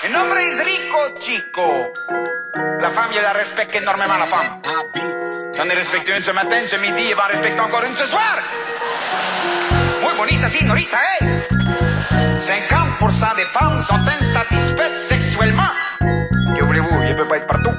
Mi nombre es Rico Chico. La femme, il la respecte énormément, la femme. J'en ai respecté une ce matin, ce midi, et va en respecter encore une ce soir. Muy bonita, señorita, eh? 50% des femmes sont insatisfaites sexuellement. Que voulez-vous, il peut pas être partout.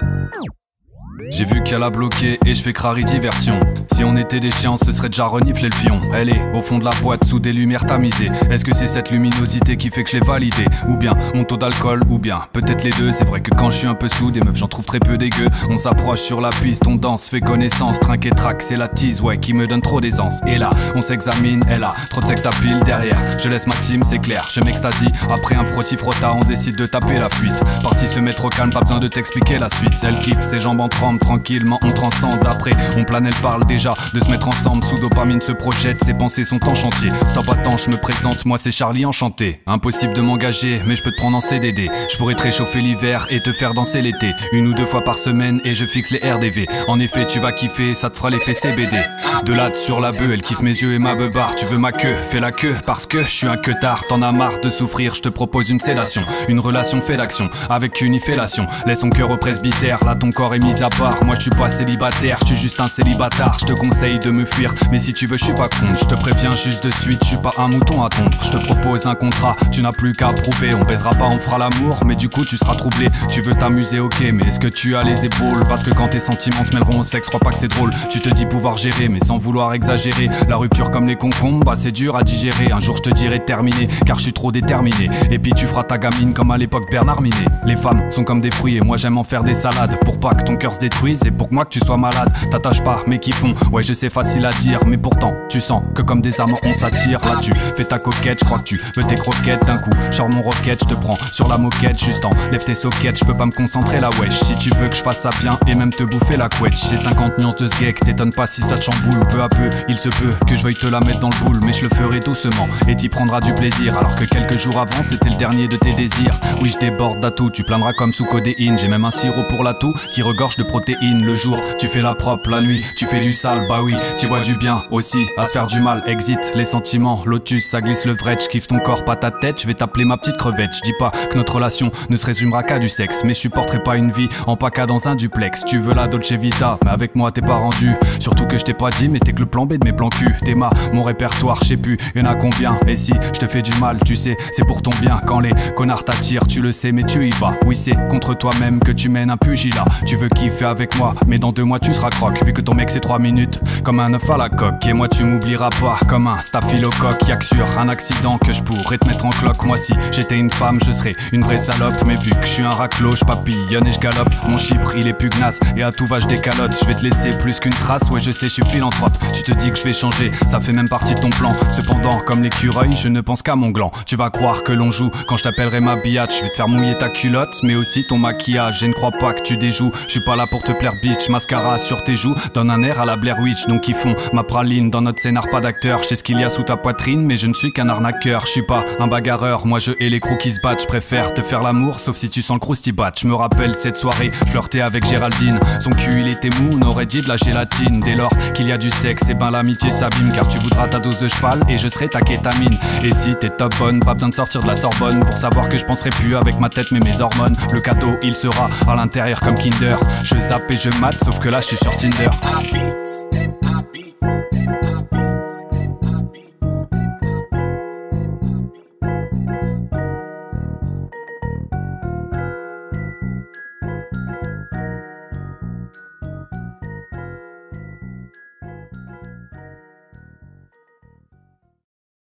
J'ai vu qu'elle a bloqué et je fais crari diversion. Si on était des chiens, ce serait déjà reniflé le fion. Elle est au fond de la boîte sous des lumières tamisées. Est-ce que c'est cette luminosité qui fait que je l'ai validée? Ou bien mon taux d'alcool? Ou bien peut-être les deux. C'est vrai que quand je suis un peu sous, des meufs j'en trouve très peu dégueu. On s'approche sur la piste, on danse, fait connaissance. Trinque et traque, c'est la tease, ouais, qui me donne trop d'aisance. Et là, on s'examine, elle a trop de sexe à pile derrière. Je laisse ma team, c'est clair, je m'extasie. Après un frotti-frotta, on décide de taper la fuite. Parti se mettre au calme, pas besoin de t'expliquer la suite. Elle kiffe, ses jambes en tremblent, tranquillement on transcende. Après on plane, elle parle déjà de se mettre ensemble. Sous dopamine se projette, ses pensées sont en chantier. Stop, attends, je me présente, moi c'est Charlie enchanté. Impossible de m'engager, mais je peux te prendre en CDD. Je pourrais te réchauffer l'hiver et te faire danser l'été. 1 ou 2 fois par semaine et je fixe les RDV. En effet tu vas kiffer, ça te fera l'effet CBD. De latte sur la bœuf, elle kiffe mes yeux et ma beubare. Tu veux ma queue, fais la queue, parce que je suis un queutard. T'en as marre de souffrir, je te propose une sédation. Une relation fait d'action, avec une fellation. Laisse ton cœur au presbytère, là ton corps est mis à part. Moi je suis pas célibataire, je suis juste un célibataire. Je te conseille de me fuir, mais si tu veux je suis pas contre. Je te préviens juste de suite, je suis pas un mouton à tondre. Je te propose un contrat, tu n'as plus qu'à prouver. On baisera pas, on fera l'amour, mais du coup tu seras troublé. Tu veux t'amuser, ok, mais est-ce que tu as les épaules? Parce que quand tes sentiments se mêleront au sexe, crois pas que c'est drôle. Tu te dis pouvoir gérer, mais sans vouloir exagérer. La rupture comme les concombres, bah c'est dur à digérer. Un jour je te dirai terminé, car je suis trop déterminé. Et puis tu feras ta gamine comme à l'époque Bernard Minet. Les femmes sont comme des fruits et moi j'aime en faire des salades. Pour pas que ton cœur se détruise et pour que moi que tu sois malade. T'attaches pas, mais qui font, ouais je sais facile à dire. Mais pourtant tu sens que comme des amants on s'attire. Là tu fais ta coquette, je crois que tu veux tes croquettes. D'un coup, genre mon roquette, je te prends sur la moquette. Juste en lève tes sockets, je peux pas me concentrer la wesh. Si tu veux que je fasse ça bien et même te bouffer la couette. J'ai 50 nuances de sgeg, t'étonnes pas si ça te chamboule. Peu à peu, il se peut que je veuille te la mettre dans le boule. Mais je le ferai doucement et t'y prendras du plaisir. Alors que quelques jours avant c'était le dernier de tes désirs. Oui je déborde d'atout, tu plaindras comme sous codéine. J'ai même un sirop pour la toux qui regorge de protéines. Le jour tu fais la propre, la nuit tu fais du sale. Bah oui, tu vois du bien aussi à se faire du mal. Exit les sentiments, lotus ça glisse le vrai. Je kiffe ton corps pas ta tête, je vais t'appeler ma petite crevette. Je dis pas que notre relation ne se résumera qu'à du sexe, mais je supporterai pas une vie en paca dans un duplex. Tu veux la Dolce Vita, mais avec moi t'es pas rendu. Surtout que je t'ai pas dit, mais t'es que le plan B de mes plans cul. T'es mon répertoire, je sais plus, y'en a combien. Et si je te fais du mal, tu sais, c'est pour ton bien. Quand les connards t'attirent, tu le sais, mais tu y vas. Oui, c'est contre toi-même que tu mènes un pugilat. Tu veux kiffer avec moi, mais dans 2 mois tu seras croque. Vu que ton mec c'est 3 minutes, comme un œuf à la coque. Et moi tu m'oublieras pas, comme un staphylocoque. Y'a que sur un accident que je pourrais te mettre en cloque. Moi si j'étais une femme, je serais une vraie salope. Mais vu que je suis un raclo, je papillonne et je galope. Mon chypre il est pugnace et à tout va je décalote. Je vais te laisser plus qu'une trace, ouais je sais je suis philanthrope. Tu te dis que je vais changer, ça fait même partie de ton plan. Cependant comme l'écureuil, je ne pense qu'à mon gland. Tu vas croire que l'on joue quand je t'appellerai ma biatch. Je vais te faire mouiller ta culotte, mais aussi ton maquillage. Et ne crois pas que tu déjoues, je suis pas là pour te plaire bitch. Mascara sur tes joues, donne un air à la Blair Witch. Donc ils font ma praline, dans notre scénar pas d'acteur. Je sais ce qu'il y a sous ta poitrine, mais je ne suis qu'un arnaqueur. Je suis pas un bagarreur, moi je hais les crocs qui se battent. Je préfère te faire l'amour, sauf si tu sens le croustibat. Je me rappelle cette soirée, je flirtais avec Géraldine. Son cul il était mou, on aurait dit de la gélatine. Dès lors qu'il y a du sexe, et ben l'amitié s'abîme. Car tu voudras ta dose de cheval et je serai ta kétamine. Et si t'es top bonne, pas besoin de sortir de la Sorbonne pour savoir que je penserai plus avec ma tête mais mes hormones. Le cadeau il sera à l'intérieur comme Kinder. Je zappe et je mate, sauf que là je suis sur Tinder.